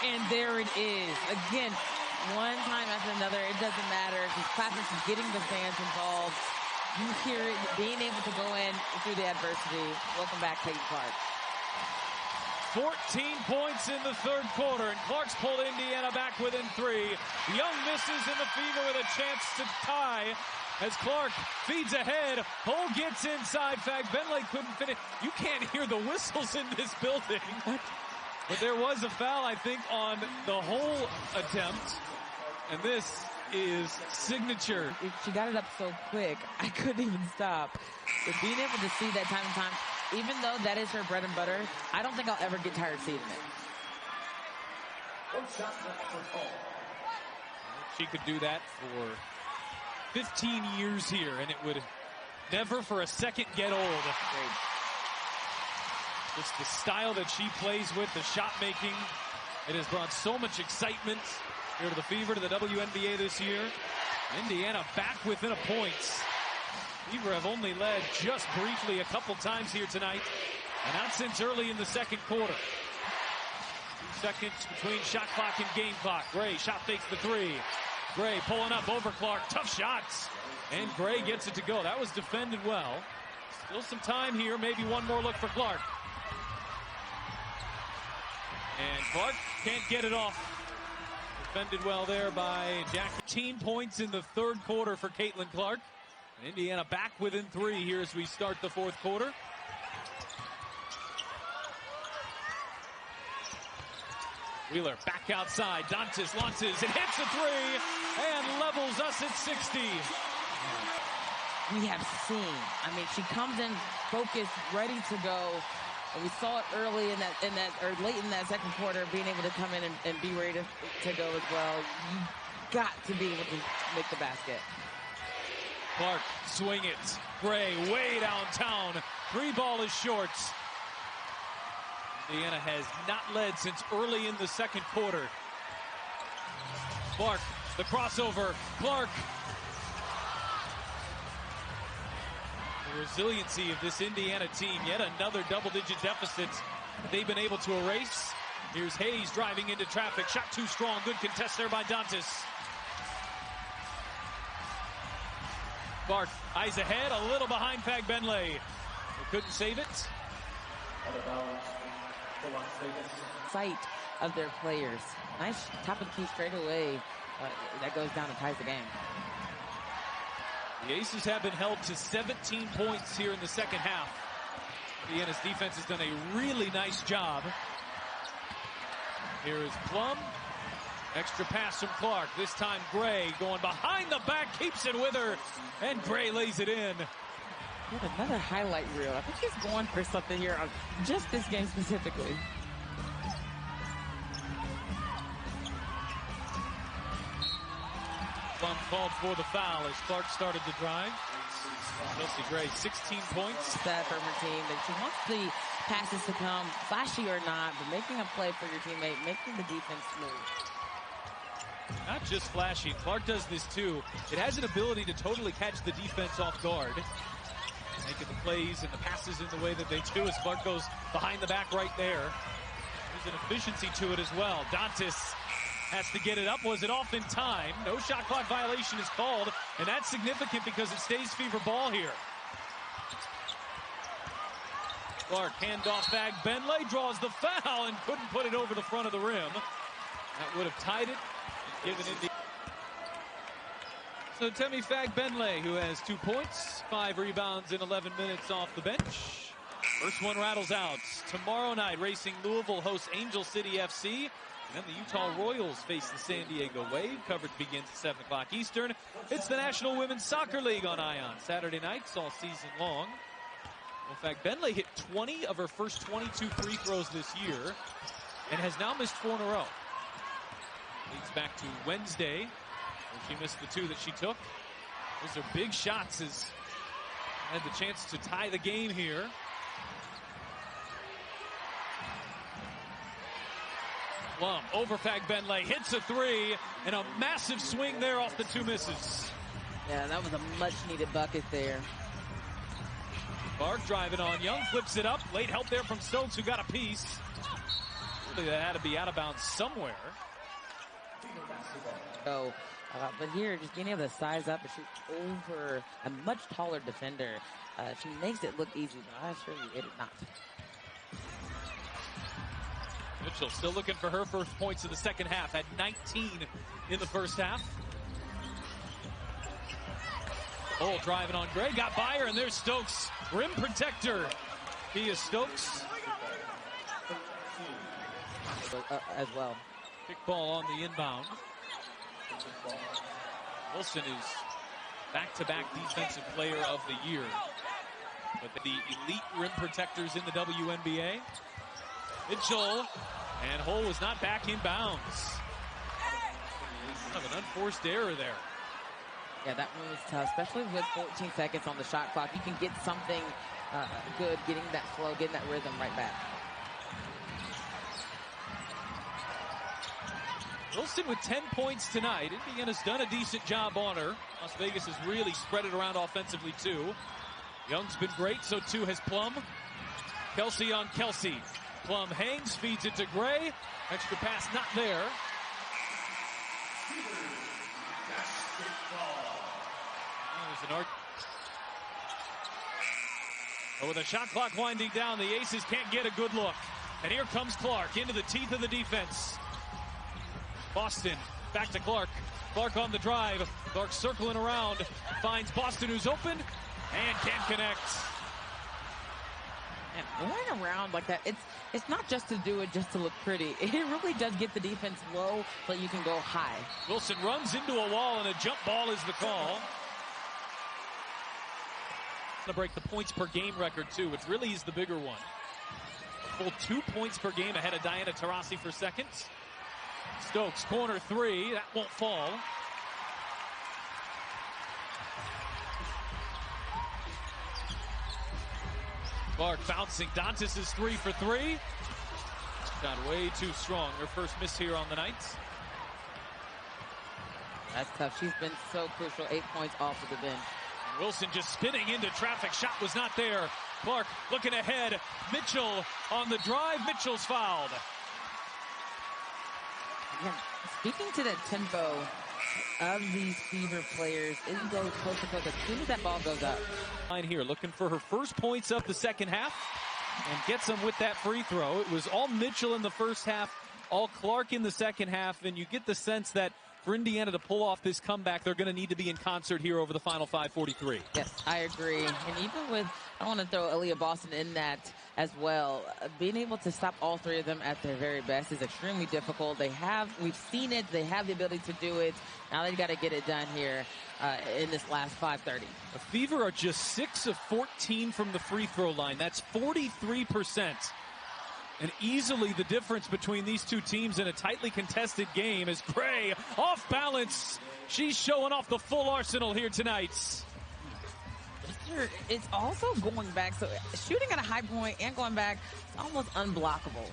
And there it is. Again, one time after another, it doesn't matter. She's clapping, she's getting the fans involved. You hear it, being able to go in through the adversity. Welcome back, Peyton Clark. 14 points in the third quarter, and Clark's pulled Indiana back within 3. Young misses, and the Fever with a chance to tie as Clark feeds ahead. Hull gets inside. In fact, Bentley couldn't finish. You can't hear the whistles in this building. But there was a foul, I think, on the whole attempt. And this is signature. She got it up so quick, I couldn't even stop. But being able to see that time and time, even though that is her bread and butter, I don't think I'll ever get tired seeing it. She could do that for 15 years here, and it would never for a second get old. Great. Just the style that she plays with, the shot making, it has brought so much excitement here to the Fever, to the WNBA this year. Indiana back within a point. Fever have only led just briefly a couple times here tonight, and not since early in the second quarter. 2 seconds between shot clock and game clock. Gray shot fakes the 3. Gray pulling up over Clark. Tough shots. And Gray gets it to go. That was defended well. Still some time here. Maybe one more look for Clark. And Clark can't get it off. Defended well there by Jack. 15 points in the third quarter for Caitlin Clark. And Indiana back within 3 here as we start the fourth quarter. Wheeler back outside. Dantas launches and hits a 3 and levels us at 60. We have seen. I mean, she comes in focused, ready to go. And we saw it early in that, or late in that second quarter, being able to come in and be ready to go as well. You got to be able to make the basket. Clark, swing it. Gray, way downtown. 3 ball is short. Indiana has not led since early in the second quarter. Clark The crossover, Clark. The resiliency of this Indiana team, yet another double-digit deficit that they've been able to erase. Here's Hayes driving into traffic, shot too strong, good contest there by Dantas. Clark, eyes ahead, a little behind Fagbenle. They couldn't save it. Sight of their players. Nice top of the key straight away. That goes down and ties the game. The Aces have been held to 17 points here in the second half. Indiana's defense has done a really nice job. Here is Plum. Extra pass from Clark. This time Gray going behind the back, keeps it with her, and Gray lays it in. Another highlight reel. I think he's going for something here on just this game specifically. Plum called for the foul as Clark started to drive. Chelsea Gray, 16 points. That from her team, that she wants the passes to come, flashy or not, but making a play for your teammate, making the defense smooth. Not just flashy. Clark does this too. It has an ability to totally catch the defense off guard. Making the plays and the passes in the way that they do as Clark goes behind the back right there. There's an efficiency to it as well. Dantas has to get it up. Was it off in time? No shot clock violation is called, and that's significant because it stays fever ball here. Clark handoff Fagbenle, draws the foul and couldn't put it over the front of the rim. That would have tied it and given it. So Temi Fagbenle, who has 2 points, 5 rebounds in 11 minutes off the bench. First one rattles out. Tomorrow night, Racing Louisville hosts Angel City FC. And then the Utah Royals face the San Diego Wave. Coverage begins at 7 o'clock Eastern. It's the National Women's Soccer League on ION. Saturday nights all season long. Well, Fagbenle hit 20 of her first 22 free throws this year and has now missed 4 in a row. Leads back to Wednesday, where she missed the 2 that she took. Those are big shots as had the chance to tie the game here. Lawm over Fagbenle, hits a 3, and a massive swing there off the 2 misses. Yeah, that was a much-needed bucket there. Clark driving on Young, flips it up. Late help there from Stokes, who got a piece. Really, that had to be out of bounds somewhere. So, but here, just being able to size up and shoot over a much taller defender, she makes it look easy, but I assure you, it is not. Mitchell still looking for her first points of the second half. Had 19 in the first half. Oh, driving on Gray, got by her, and there's Stokes. Rim protector. He is Stokes. As well. Kick ball on the inbound. Wilson is back-to-back defensive player of the year. But the elite rim protectors in the WNBA. Mitchell, and Hull was not back in bounds. Kind of an unforced error there. Yeah, that one was tough, especially with 14 seconds on the shot clock. You can get something good, getting that flow, getting that rhythm right back. Wilson with 10 points tonight. Indiana's done a decent job on her. Las Vegas has really spread it around offensively, too. Young's been great, so too has Plum. Kelsey on Kelsey. Plum hangs, feeds it to Gray. Extra pass not there. There's an arc. But with a shot clock winding down, the Aces can't get a good look. And here comes Clark into the teeth of the defense. Boston back to Clark. Clark on the drive. Clark circling around. Finds Boston, who's open and can't connect. And going around like that, it's not just to do it just to look pretty. It really does get the defense low so you can go high. Wilson runs into a wall, and a jump ball is the call. To break the points per game record, too, which really is the bigger one. A full 2 points per game ahead of Diana Taurasi for second. Stokes, corner 3. That won't fall. Clark bouncing. Dantas is 3 for 3. Shot way too strong. Her first miss here on the night. That's tough. She's been so crucial. 8 points off of the bench. Wilson just spinning into traffic. Shot was not there. Clark looking ahead. Mitchell on the drive. Mitchell's fouled. Again, speaking to that tempo of these Fever players, it goes close to close as soon as that ball goes up. Line here, looking for her first points of the second half and gets them with that free throw. It was all Mitchell in the first half, all Clark in the second half, and you get the sense that for Indiana to pull off this comeback, they're going to need to be in concert here over the final 5:43. Yes, I agree. And even with, I want to throw Aaliyah Boston in that as well. Being able to stop all three of them at their very best is extremely difficult. We've seen it. They have the ability to do it. Now they've got to get it done here in this last 5:30. The Fever are just 6 of 14 from the free throw line. That's 43%. And easily the difference between these two teams in a tightly contested game is Gray off balance. She's showing off the full arsenal here tonight. It's also going back. So shooting at a high point and going back, it's almost unblockable.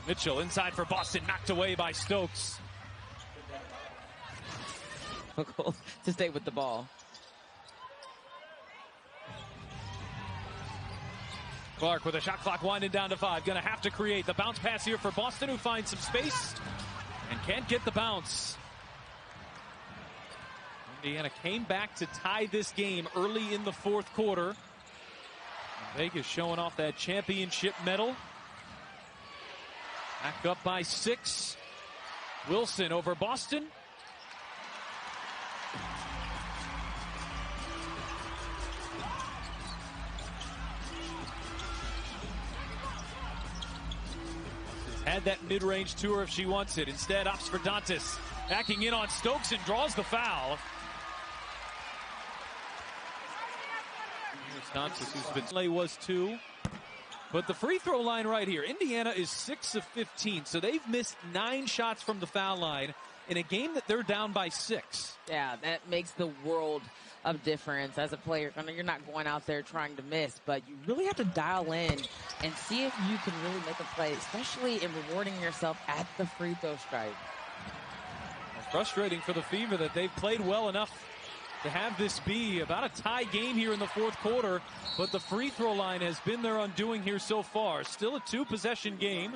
Mitchell inside for Boston, knocked away by Stokes. To stay with the ball. Clark with a shot clock winding down to 5. Gonna have to create the bounce pass here for Boston, who finds some space and can't get the bounce. Indiana came back to tie this game early in the fourth quarter. Vegas showing off that championship medal. Back up by 6. Wilson over Boston. Had that mid-range to her if she wants it. Instead, opts for Dantas. Backing in on Stokes and draws the foul. Here's Dantas, who's been play was 2. But the free throw line right here. Indiana is 6 of 15, so they've missed 9 shots from the foul line in a game that they're down by 6. Yeah, that makes the world of difference as a player. I mean, you're not going out there trying to miss, but you really have to dial in and see if you can really make a play, especially in rewarding yourself at the free throw strike. Frustrating for the Fever that they've played well enough to have this be about a tie game here in the fourth quarter, but the free throw line has been their undoing here so far. Still a 2-possession game.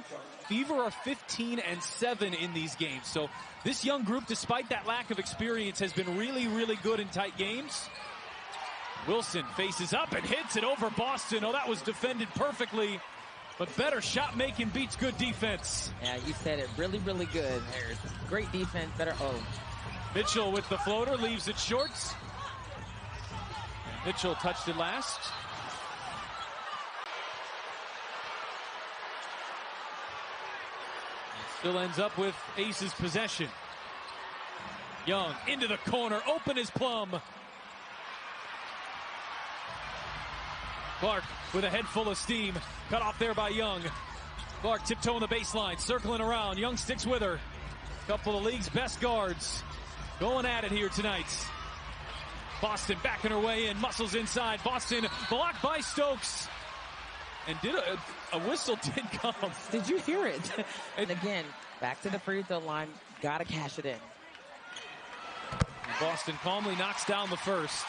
Fever are 15-7 in these games. So this young group, despite that lack of experience, has been really, really good in tight games. Wilson faces up and hits it over Boston. Oh, that was defended perfectly, but better shot making beats good defense. Yeah, you said it. Really, really good. There's great defense, better. Oh. Mitchell with the floater, leaves it short. Mitchell touched it last. Still ends up with Ace's possession. Young into the corner, open as plum. Clark with a head full of steam, cut off there by Young. Clark tiptoeing the baseline, circling around. Young sticks with her. Couple of the league's best guards going at it here tonight. Boston backing her way in, muscles inside. Boston blocked by Stokes. And a whistle did come. Did you hear it? And again, back to the free throw line. Gotta cash it in. And Boston calmly knocks down the first.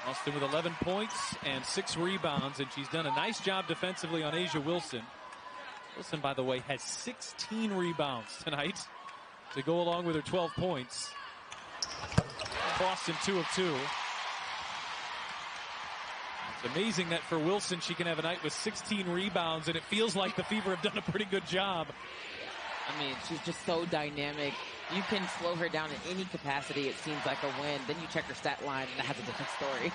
Boston with 11 points and 6 rebounds, and she's done a nice job defensively on A'ja Wilson. Wilson, by the way, has 16 rebounds tonight to go along with her 12 points. Boston 2 of 2. It's amazing that for Wilson, she can have a night with 16 rebounds, and it feels like the Fever have done a pretty good job. I mean, she's just so dynamic. You can slow her down in any capacity. It seems like a win. Then you check her stat line, and that's a different story.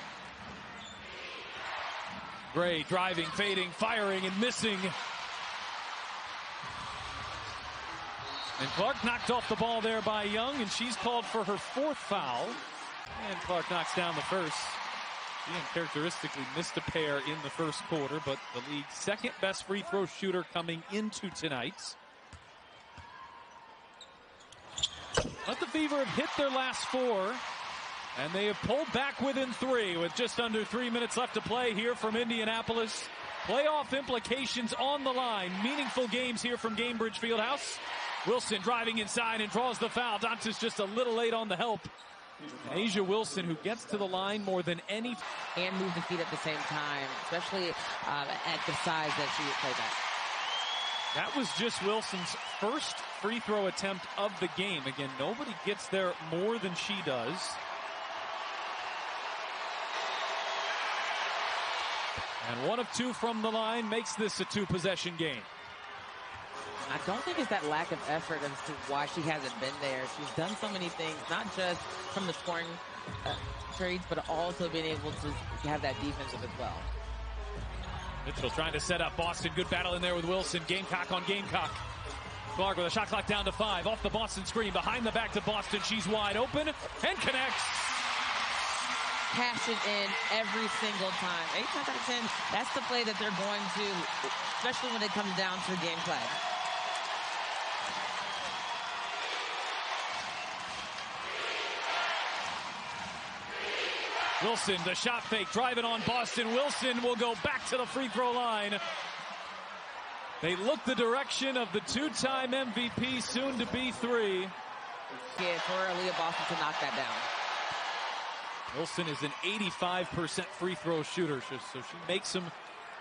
Gray driving, fading, firing, and missing. And Clark knocked off the ball there by Young, and she's called for her 4th foul. And Clark knocks down the first. She uncharacteristically missed a pair in the first quarter, but the league's 2nd best free throw shooter coming into tonight. But the Fever have hit their last 4, and they have pulled back within 3 with just under 3 minutes left to play here from Indianapolis. Playoff implications on the line. Meaningful games here from Gainbridge Fieldhouse. Wilson driving inside and draws the foul. Dantas just a little late on the help. And Asia Wilson, who gets to the line more than any. And move the feet at the same time, especially at the size that she plays at. That was just Wilson's first free throw attempt of the game. Again, nobody gets there more than she does. And 1 of 2 from the line makes this a 2-possession game. I don't think it's that lack of effort as to why she hasn't been there. She's done so many things, not just from the scoring trades, but also being able to have that defensive as well. Mitchell trying to set up Boston. Good battle in there with Wilson. Gamecock on Gamecock. Clark with a shot clock down to 5. Off the Boston screen. Behind the back to Boston. She's wide open and connects. Cash it in every single time. 8 times out of 10, that's the play that they're going to, especially when it comes down to gameplay. Wilson, the shot fake, driving on Boston. Wilson will go back to the free throw line. They look the direction of the 2-time MVP, soon to be 3. Yeah, for Aaliyah Boston to knock that down. Wilson is an 85% free throw shooter, so she makes them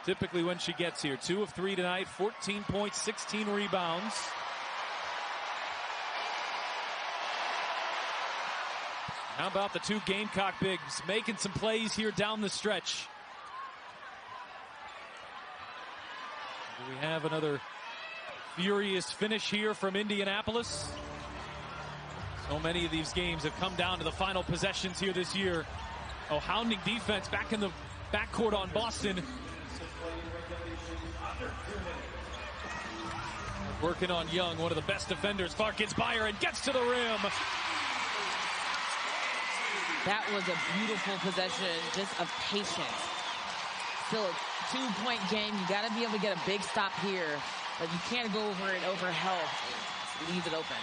typically when she gets here. 2 of 3 tonight, 14 points, 16 rebounds. How about the 2 Gamecock bigs making some plays here down the stretch? Do we have another furious finish here from Indianapolis? So many of these games have come down to the final possessions here this year. Oh, hounding defense back in the backcourt on Boston. Working on Young, one of the best defenders. Clark gets by her and gets to the rim. That was a beautiful possession, just of patience. Still a 2-point game. You got to be able to get a big stop here, but you can't go over it over health. Leave it open.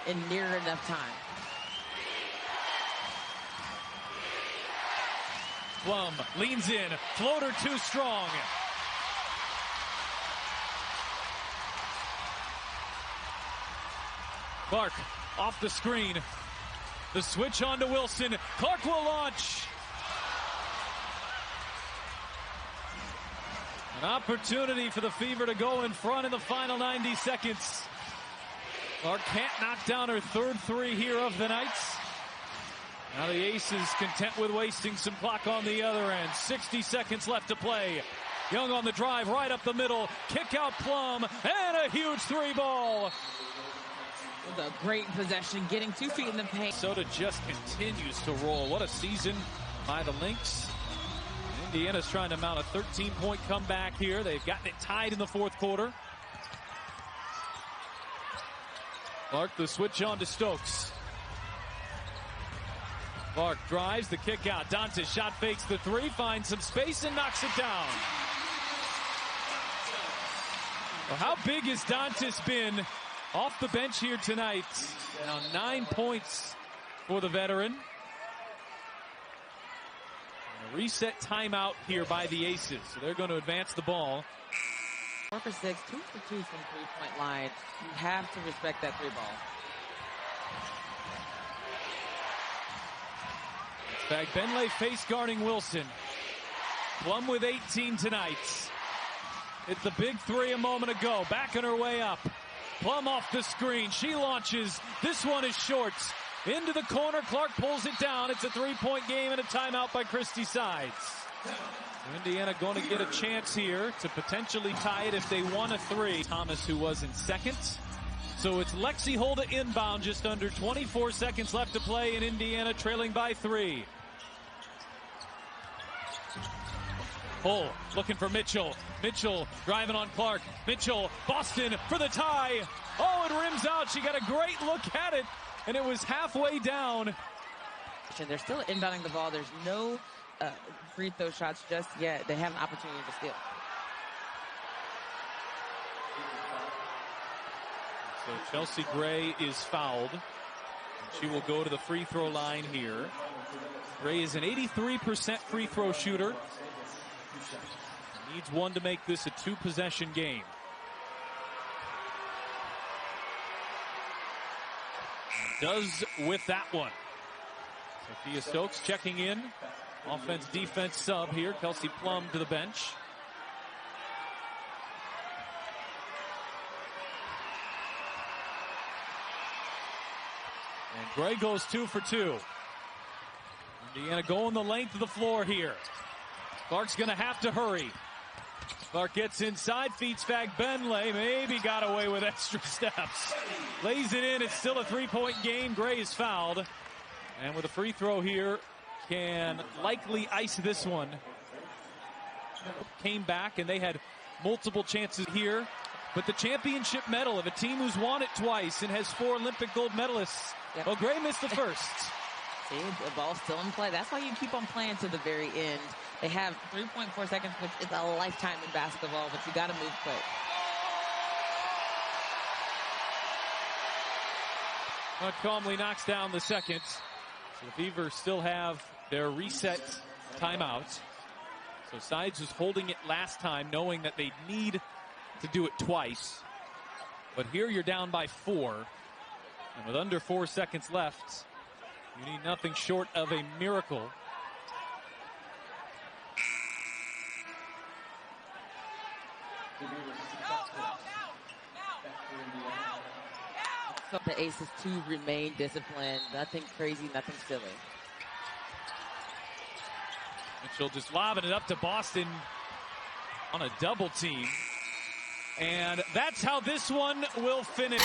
In near enough time. Lawm leans in, floater too strong. Clark off the screen. The switch on to Wilson. Clark will launch. An opportunity for the Fever to go in front in the final 90 seconds. Clark can't knock down her 3rd 3 here of the night. Now the Aces content with wasting some clock on the other end. 60 seconds left to play. Young on the drive right up the middle. Kick out Plum and a huge 3-ball. It was a great possession, getting 2 feet in the paint. Minnesota just continues to roll. What a season by the Lynx. Indiana's trying to mount a 13-point comeback here. They've gotten it tied in the 4th quarter. Clark, the switch on to Stokes. Clark drives the kick out. Dantas shot fakes the 3, finds some space and knocks it down. Well, how big has Dantas been off the bench here tonight? Now 9 points for the veteran. And a reset timeout here by the Aces. So they're going to advance the ball. 4 for 6, 2 for 2 from 3-point line. You have to respect that 3-ball. In fact, Benlay face guarding Wilson. Plum with 18 tonight. It's the big 3 a moment ago. Back on her way up. Plum off the screen. She launches. This one is short. Into the corner. Clark pulls it down. It's a 3-point game and a timeout by Christy Sides. Indiana going to get a chance here to potentially tie it if they won a 3. Thomas, who was in second. So it's Lexi Holda inbound. Just under 24 seconds left to play in Indiana, trailing by 3. Hull looking for Mitchell. Mitchell driving on Clark. Mitchell, Boston for the tie. Oh, it rims out. She got a great look at it, and it was halfway down. They're still inbounding the ball. There's no free throw shots just yet. They have an opportunity to steal. So Chelsea Gray is fouled. She will go to the free throw line here. Gray is an 83% free throw shooter. Needs one to make this a 2-possession game. Does with that one. Sophia Stokes checking in. Offense, defense sub here. Kelsey Plum to the bench. And Gray goes 2 for 2. Indiana going the length of the floor here. Clark's going to have to hurry. Clark gets inside, feeds Fag Benlay. Maybe got away with extra steps. Lays it in. It's still a 3-point game. Gray is fouled. And with a free throw here, can likely ice this one. Came back, and they had multiple chances here. But the championship medal of a team who's won it twice and has 4 Olympic gold medalists. Yep. Well, Gray missed the first. See, the ball's still in play. That's why you keep on playing to the very end. They have 3.4 seconds, which is a lifetime in basketball, but you got to move quick. Calmly knocks down the second. So the Beavers still have their reset timeout. So Sides was holding it last time, knowing that they need to do it twice. But here you're down by 4. And with under 4 seconds left, you need nothing short of a miracle. So the Aces to remain disciplined. Nothing crazy, nothing silly. Mitchell just lobbing it up to Boston on a double team. And that's how this one will finish.